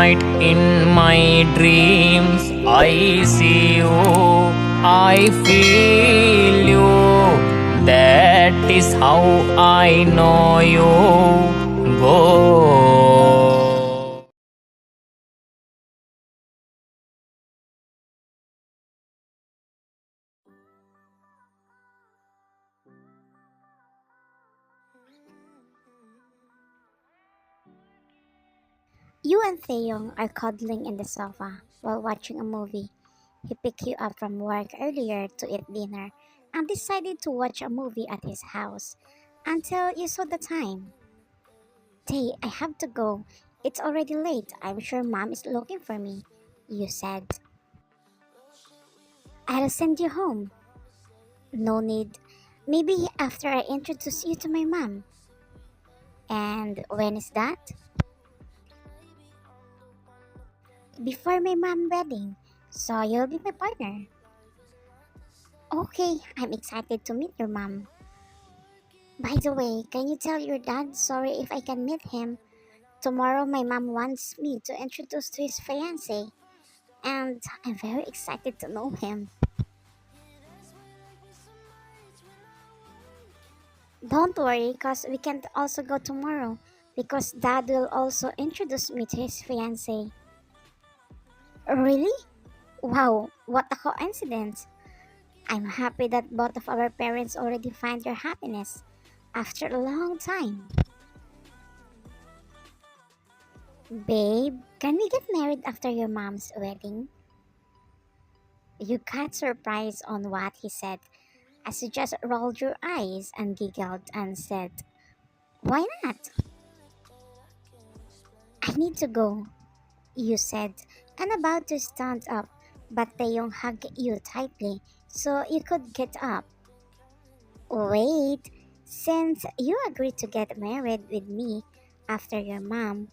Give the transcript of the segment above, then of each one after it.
night in my dreams I see you, I feel you. That is how I know you go. You and Taehyung are cuddling in the sofa while watching a movie. He picked you up from work earlier to eat dinner and decided to watch a movie at his house until you saw the time. Tay, I have to go. It's already late. I'm sure mom is looking for me, you said. I'll send you home. No need. Maybe after I introduce you to my mom. And when is that? Before my mom wedding. So you'll be my partner. Okay, I'm excited to meet your mom. By the way, can you tell your dad sorry if I can meet him? Tomorrow my mom wants me to introduce to his fiance, and I'm very excited to know him. Don't worry, cause we can also go tomorrow because dad will also introduce me to his fiance. Really? Wow, what a coincidence. I'm happy that both of our parents already find their happiness after a long time. Babe, can we get married after your mom's wedding? You got surprised on what he said as you just rolled your eyes and giggled and said, Why not? I need to go, you said, and about to stand up, but Taeyong hugged you tightly so you could get up. Wait, since you agreed to get married with me after your mom,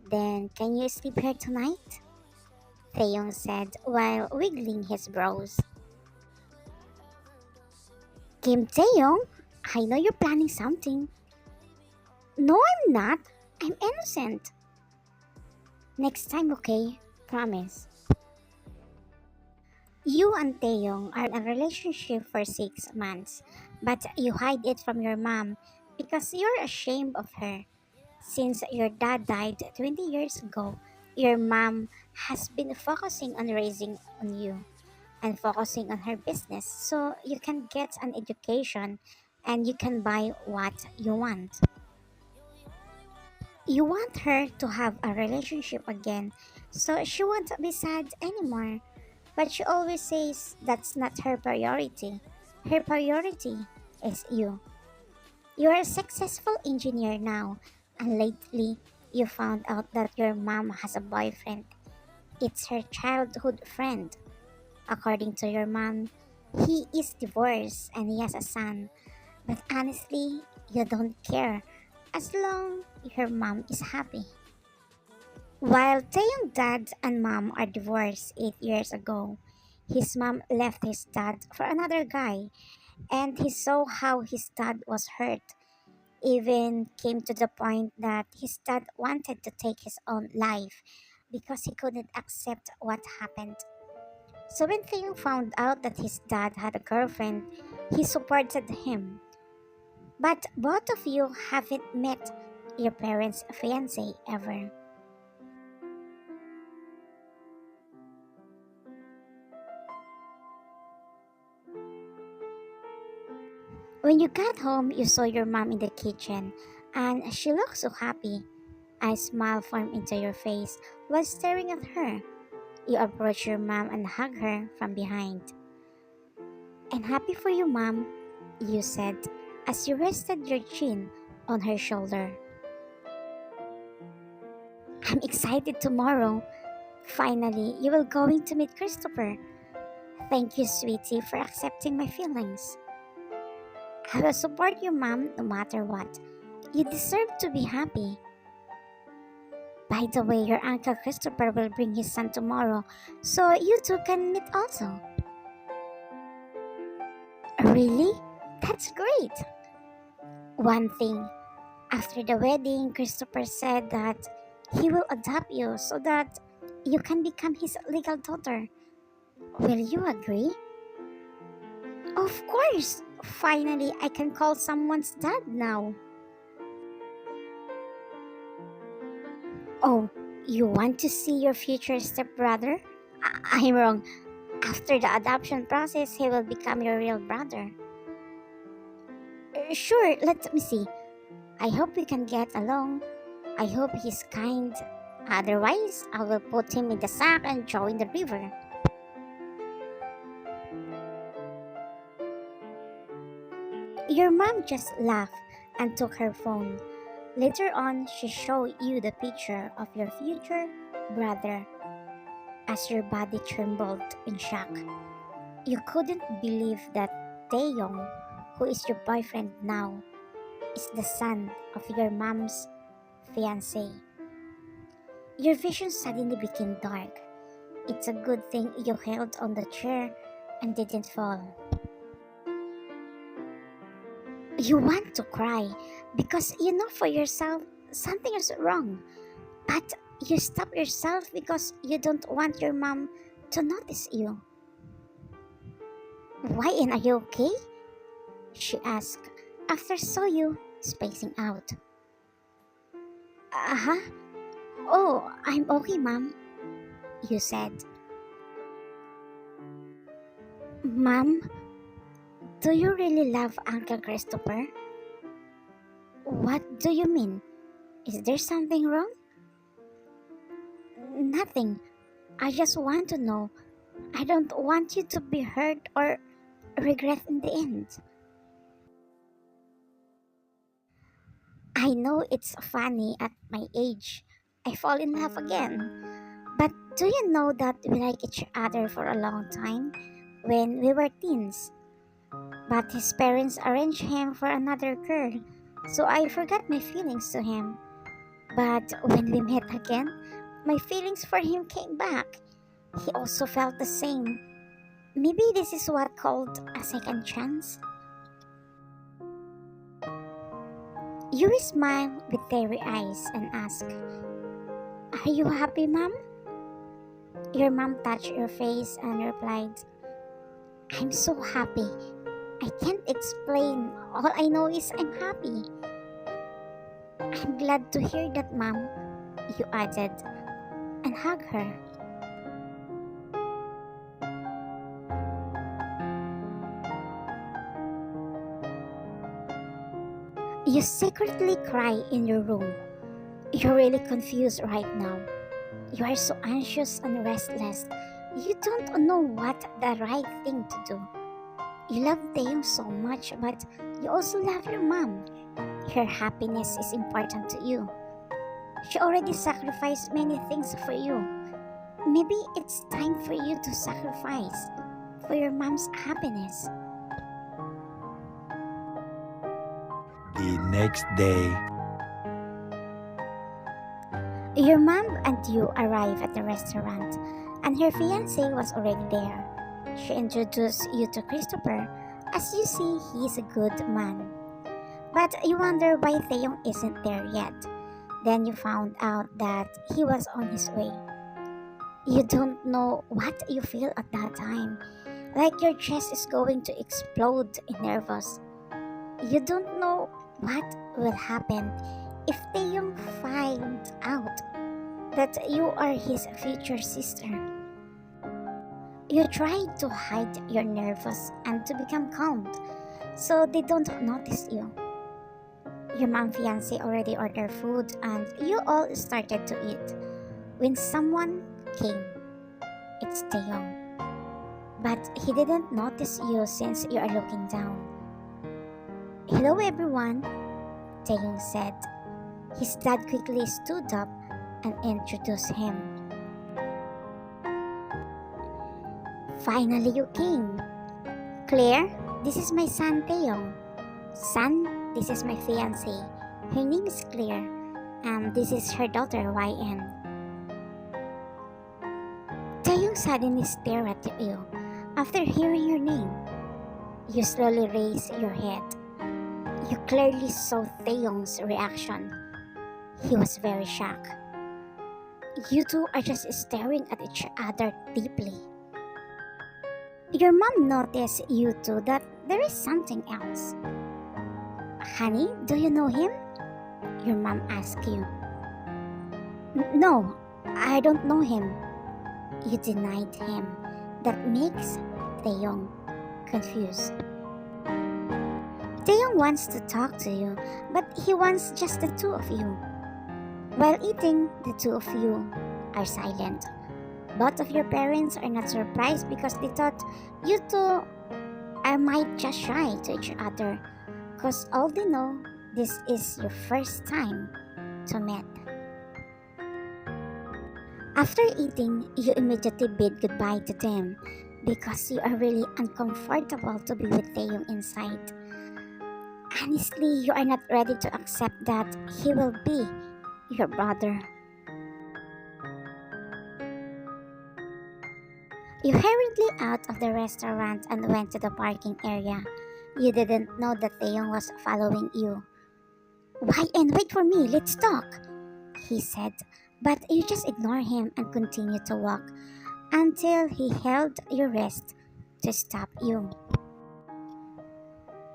then can you sleep here tonight? Taeyong said while wiggling his brows. Kim Taeyong, I know you're planning something. No, I'm not. I'm innocent. Next time, okay? Promise. You and Taeyong are in a relationship for 6 months, but you hide it from your mom because you're ashamed of her. Since your dad died 20 years ago, your mom has been focusing on raising on you and focusing on her business so you can get an education and you can buy what you want. You want her to have a relationship again so she won't be sad anymore. But she always says that's not her priority. Her priority is you. You are a successful engineer now, and lately you found out that your mom has a boyfriend. It's her childhood friend. According to your mom, he is divorced and he has a son. But honestly, you don't care as long your mom is happy. While Taeyong dad and mom are divorced 8 years ago, his mom left his dad for another guy, and he saw how his dad was hurt. Even came to the point that his dad wanted to take his own life because he couldn't accept what happened. So when Taeyong found out that his dad had a girlfriend, he supported him. But both of you haven't met your parents' fiance ever. When you got home, you saw your mom in the kitchen, and she looked so happy. A smile formed into your face while staring at her. You approached your mom and hugged her from behind. I'm happy for you, mom, you said as you rested your chin on her shoulder. I'm excited tomorrow. Finally, you will going to meet Christopher. Thank you, sweetie, for accepting my feelings. I will support you, mom, no matter what. You deserve to be happy. By the way, your Uncle Christopher will bring his son tomorrow, so you two can meet also. Really? That's great! One thing, after the wedding, Christopher said that He will adopt you so that you can become his legal daughter. Will you agree? Of course! Finally, I can call someone's dad now. Oh, you want to see your future stepbrother? I'm wrong. After the adoption process, he will become your real brother. Sure, let me see. I hope we can get along. I hope he's kind. Otherwise, I will put him in the sack and throw in the river. Your mom just laughed and took her phone. Later on, she showed you the picture of your future brother as your body trembled in shock. You couldn't believe that Taehyung, who is your boyfriend now, is the son of your mom's fiance. Your vision suddenly became dark. It's a good thing you held on the chair and didn't fall. You want to cry because you know for yourself something is wrong, but you stop yourself because you don't want your mom to notice you. Why, and are you okay? She asked after saw you spacing out. Uh-huh. Oh, I'm okay, mom, you said. Mom, do you really love Uncle Christopher? What do you mean? Is there something wrong? Nothing. I just want to know. I don't want you to be hurt or regret in the end. I know it's funny at my age. I fall in love again. But do you know that we like each other for a long time when we were teens? But his parents arranged him for another girl, so I forgot my feelings to him. But when we met again, my feelings for him came back. He also felt the same. Maybe this is what called a second chance. You smile with teary eyes and ask, "Are you happy, Mom?" Your mom touched your face and replied, "I'm so happy. I can't explain. All I know is I'm happy." "I'm glad to hear that, Mom," you added, and hugged her. You secretly cry in your room. You're really confused right now. You are so anxious and restless. You don't know what the right thing to do. You love Taehyung so much, but you also love your mom. Her happiness is important to you. She already sacrificed many things for you. Maybe it's time for you to sacrifice for your mom's happiness. The next day. Your mom and you arrive at the restaurant, and her fiance was already there. She introduced you to Christopher. As you see, he's a good man. But you wonder why Taehyung isn't there yet. Then you found out that he was on his way. You don't know what you feel at that time, like your chest is going to explode in nervous. You don't know what will happen if Taehyung finds out that you are his future sister. You try to hide your nervous and to become calm so they don't notice you. Your mom fiance already ordered food and you all started to eat when someone came. It's Taehyung. But he didn't notice you since you are looking down. "Hello everyone," Taehyung said. His dad quickly stood up and introduced him. "Finally you came. Claire, this is my son Taehyung. Son, this is my fiancée. Her name is Claire, and this is her daughter YN." Taehyung suddenly stared at you. After hearing your name, you slowly raised your head. You clearly saw Taehyung's reaction. He was very shocked. You two are just staring at each other deeply. Your mom noticed you two that there is something else. Honey, do you know him? Your mom asked you. No, I don't know him. You denied him. That makes Taehyung confused. Taehyung wants to talk to you, but he wants just the two of you. While eating, the two of you are silent. Both of your parents are not surprised because they thought you two are might just shy to each other, because all they know, this is your first time to meet. After eating, you immediately bid goodbye to them because you are really uncomfortable to be with Taehyung inside. Honestly, you are not ready to accept that he will be your brother. You hurriedly out of the restaurant and went to the parking area. You didn't know that Taehyung was following you. Why and wait for me, let's talk, he said. But you just ignore him and continue to walk until he held your wrist to stop you.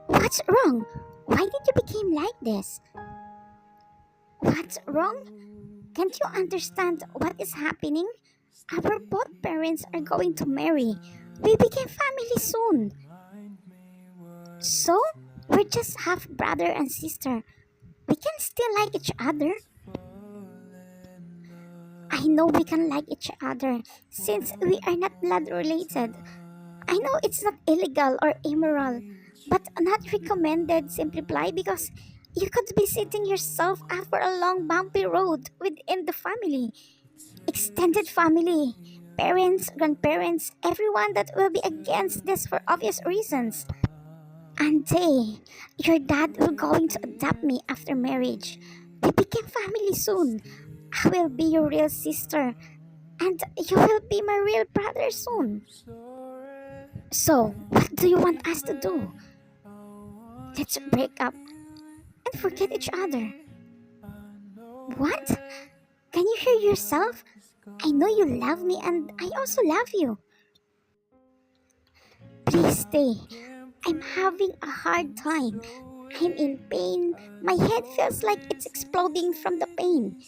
What's wrong? Why did you become like this? What's wrong? Can't you understand what is happening? Our both parents are going to marry. We became family soon. So, we're just half brother and sister. We can still like each other. I know we can like each other since we are not blood related. I know it's not illegal or immoral, but not recommended. Simplify because you could be setting yourself up for a long bumpy road within the family. Extended family, parents, grandparents, everyone that will be against this for obvious reasons. And your dad will going to adopt me after marriage. We became family soon. I will be your real sister, and you will be my real brother soon. So, what do you want us to do? Let's break up and forget each other. What? Can you hear yourself? I know you love me and I also love you. Please stay. I'm having a hard time. I'm in pain. My head feels like it's exploding from the pain.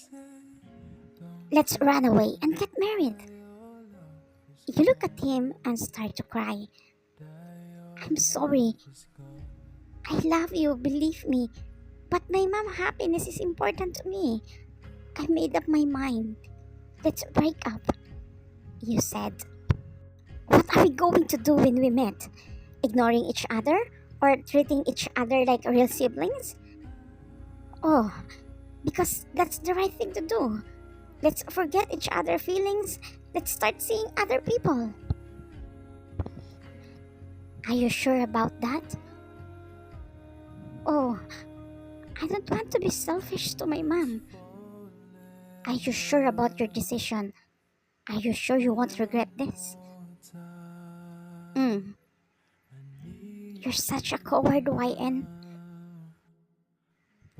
Let's run away and get married. You look at him and start to cry. I'm sorry. I love you, believe me. But my mom's happiness is important to me. I made up my mind. Let's break up, you said. What are we going to do when we met? Ignoring each other or treating each other like real siblings? Oh, because that's the right thing to do. Let's forget each other's feelings. Let's start seeing other people. Are you sure about that? Oh, I don't want to be selfish to my mom. Are you sure about your decision? Are you sure you won't regret this? You're such a coward, YN.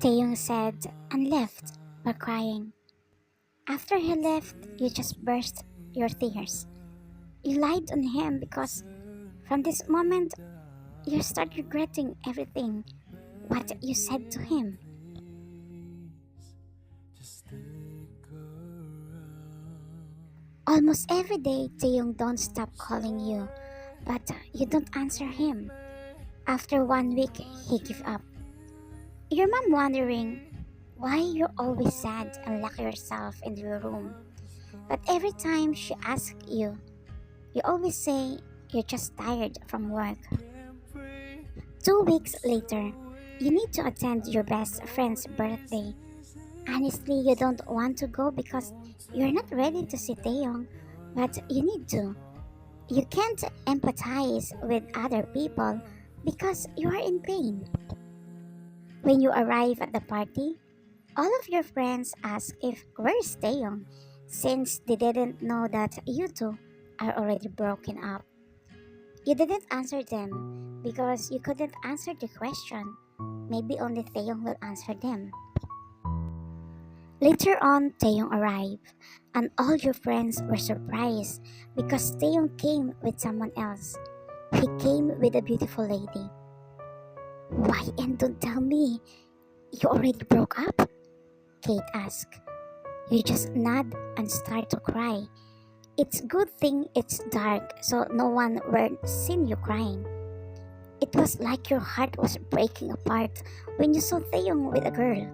Taehyung said and left while crying. After he left, you just burst your tears. You lied on him because from this moment, you start regretting everything what you said to him. Almost every day, Taehyung don't stop calling you, but you don't answer him. After 1 week, he give up. Your mom wondering why you're always sad and lock yourself in your room. But every time she asks you, you always say you're just tired from work. 2 weeks later, you need to attend your best friend's birthday. Honestly, you don't want to go because you're not ready to see Taehyung, but you need to. You can't empathize with other people because you are in pain. When you arrive at the party, all of your friends ask if where's Taehyung, since they didn't know that you two are already broken up. You didn't answer them because you couldn't answer the question. Maybe only Taehyung will answer them. Later on, Taeyong arrived, and all your friends were surprised because Taeyong came with someone else. He came with a beautiful lady. Why, and don't tell me, you already broke up? Kate asked. You just nod and start to cry. It's good thing it's dark so no one will see you crying. It was like your heart was breaking apart when you saw Taeyong with a girl.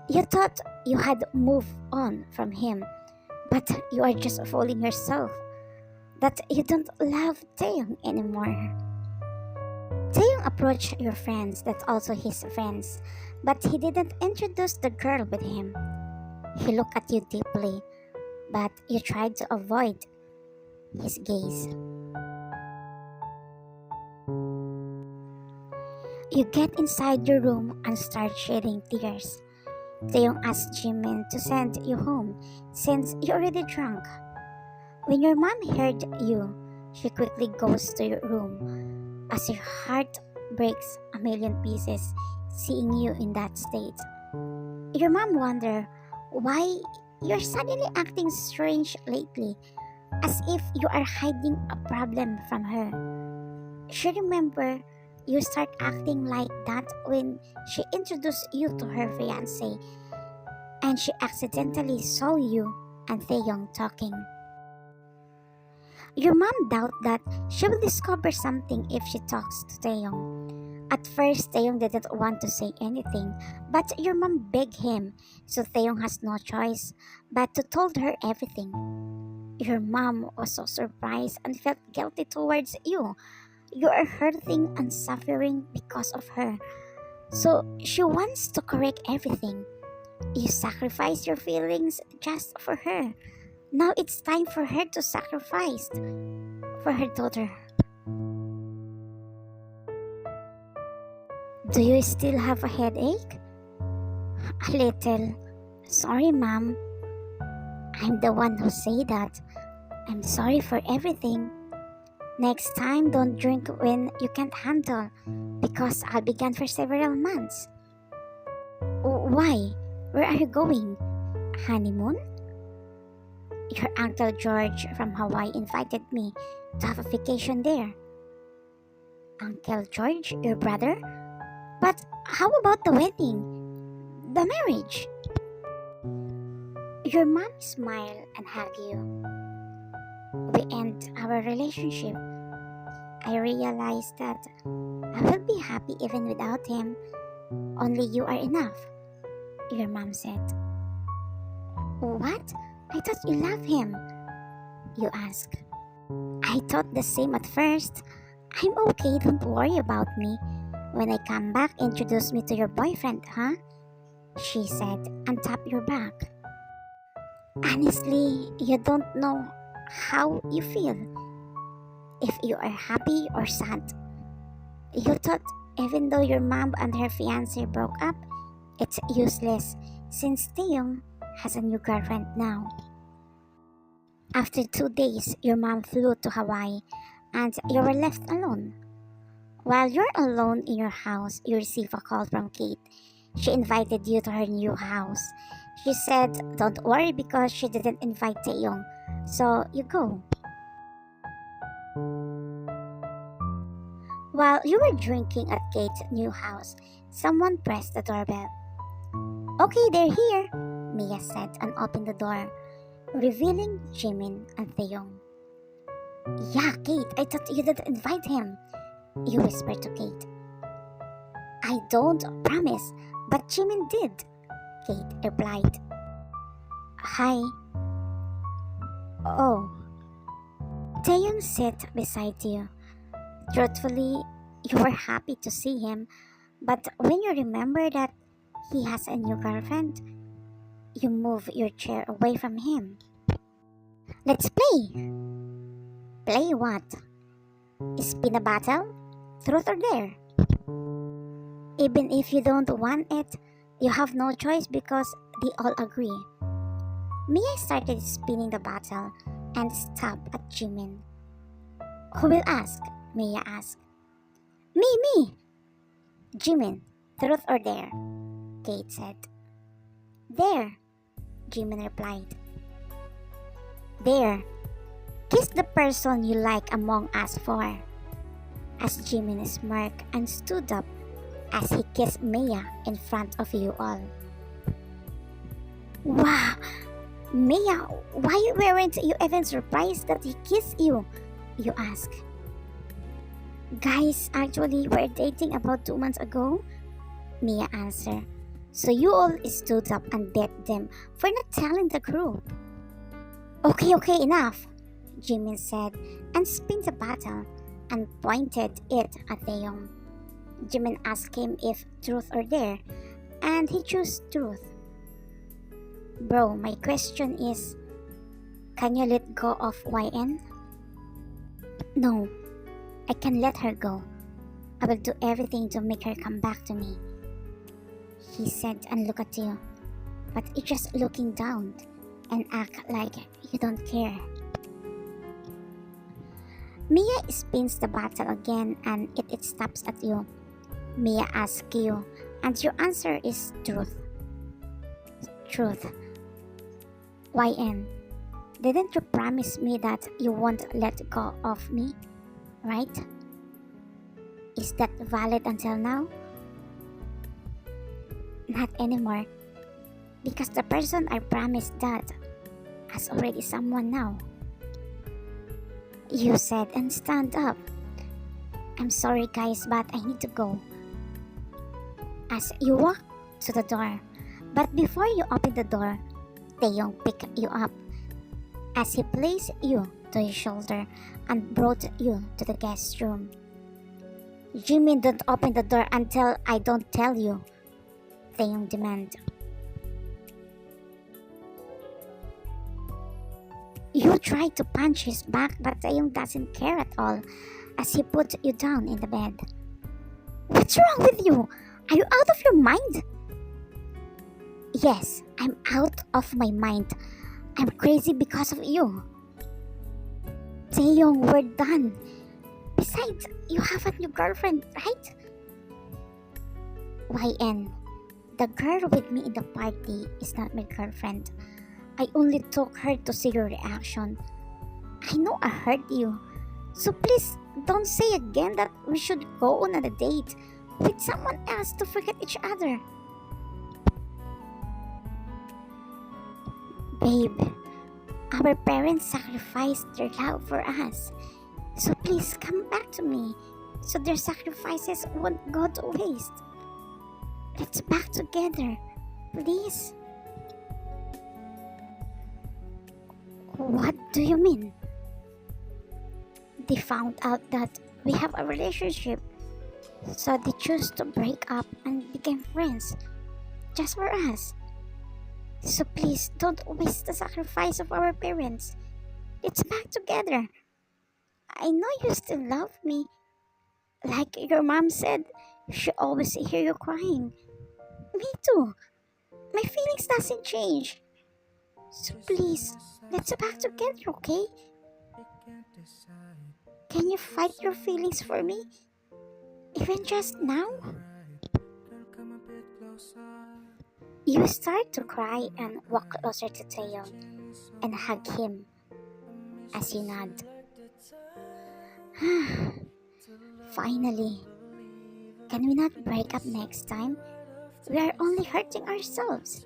You thought you had moved on from him, but you are just fooling yourself that you don't love Taeyong anymore. Taeyong approached your friends, that's also his friends, but he didn't introduce the girl with him. He looked at you deeply, but you tried to avoid his gaze. You get inside your room and start shedding tears. Taeyong asked Jimin to send you home since you're already drunk. When your mom heard you, she quickly goes to your room as your heart breaks a million pieces seeing you in that state. Your mom wondered why you're suddenly acting strange lately, as if you are hiding a problem from her. She remember you start acting like that when she introduced you to her fiance and she accidentally saw you and Taeyong talking. Your mom doubt that she will discover something if she talks to Taeyong. At first, Taeyong didn't want to say anything, but your mom begged him, so Taeyong has no choice but to told her everything. Your mom was so surprised and felt guilty towards you. You are hurting and suffering because of her, so she wants to correct everything. You sacrifice your feelings just for her. Now it's time for her to sacrifice for her daughter. Do you still have a headache? A little. Sorry, Mom. I'm the one who say that. I'm sorry for everything. Next time, don't drink when you can't handle, because I'll be gone for several months. Why? Where are you going? Honeymoon? Your Uncle George from Hawaii invited me to have a vacation there. Uncle George, your brother? But how about the wedding? The marriage? Your mom smiled and hugged you. We end our relationship. I realized that I will be happy even without him. Only you are enough, your mom said. What? I thought you loved him, you asked. I thought the same at first. I'm okay, don't worry about me. When I come back, introduce me to your boyfriend, huh? She said, and tapped your back. Honestly, you don't know how you feel. If you are happy or sad. You thought even though your mom and her fiance broke up, it's useless since Taehyung has a new girlfriend now. After 2 days, your mom flew to Hawaii and you were left alone. While you're alone in your house, you receive a call from Kate. She invited you to her new house. She said, don't worry because she didn't invite Taehyung, so you go. While you were drinking at Kate's new house, someone pressed the doorbell. Okay, they're here, Mia said and opened the door, revealing Jimin and Taehyung. Yeah, Kate, I thought you didn't invite him, you whispered to Kate. I don't promise, but Jimin did, Kate replied. Hi. Oh. Taehyung sat beside you. Truthfully, you were happy to see him, but when you remember that he has a new girlfriend, you move your chair away from him. Let's play! Play what? Spin a battle? Truth or dare? Even if you don't want it, you have no choice because they all agree. Mia started spinning the battle and stopped at Jimin. Who will ask? Mia asked. Me! Jimin, truth or dare? Kate said. Dare, Jimin replied. There, kiss the person you like among us four. Asked Jimin smirked and stood up as he kissed Mia in front of you all. Wow! Mia, why weren't you even surprised that he kissed you? You ask. Guys, actually, we're dating about 2 months ago, Mia answered. So you all stood up and beat them for not telling the group. Okay, enough, Jimin said and spun the bottle and pointed it at Taehyung. Jimin asked him if truth or dare, and he chose truth. Bro, my question is, can you let go of YN? No, I can let her go. I will do everything to make her come back to me, he said and looked at you, but you just looking down and act like you don't care. Mia spins the bottle again and it stops at you. Mia asks you, and your answer is truth. Truth. YN, didn't you promise me that you won't let go of me, right? Is that valid until now? Not anymore, because the person I promised that has already someone now. You said and stand up. I'm sorry guys, but I need to go. As you walk to the door, but before you open the door, Taehyung picked you up as he placed you to his shoulder and brought you to the guest room. Jimin, don't open the door until I don't tell you, Taehyung demanded. You try to punch his back, but Taehyung doesn't care at all as he put you down in the bed. What's wrong with you? Are you out of your mind? Yes, I'm out of my mind. I'm crazy because of you. Taehyung, we're done. Besides, you have a new girlfriend, right? YN, the girl with me in the party is not my girlfriend. I only took her to see your reaction. I know I hurt you. So please don't say again that we should go on a date with someone else to forget each other. Babe, our parents sacrificed their love for us. So please come back to me so their sacrifices won't go to waste. Let's back together, please. What do you mean? They found out that we have a relationship, so they chose to break up and become friends, just for us. So please don't waste the sacrifice of our parents. Let's back together. I know you still love me. Like your mom said, she always hear you crying. Me too. My feelings doesn't change. So please, let's back together, okay? Can you fight your feelings for me? Even just now? You start to cry and walk closer to Taehyung and hug him as you nod. Finally, can we not break up next time? We are only hurting ourselves,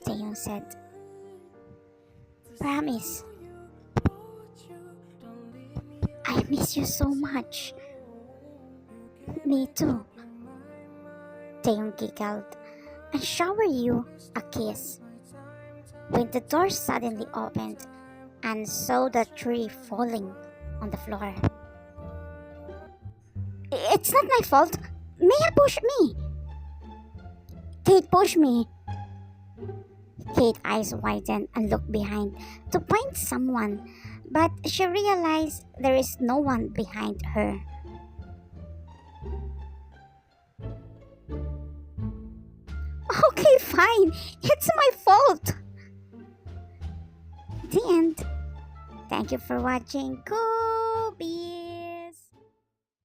Taehyung said. Promise. I miss you so much. Me too. Taehyung giggled and showered you a kiss. When the door suddenly opened and saw the tree falling on the floor. It's not my fault. Mia pushed me. Kate pushed me. Kate's eyes widened and looked behind to find someone, but she realized there is no one behind her. Okay, fine. It's my fault. The end. Thank you for watching. Go be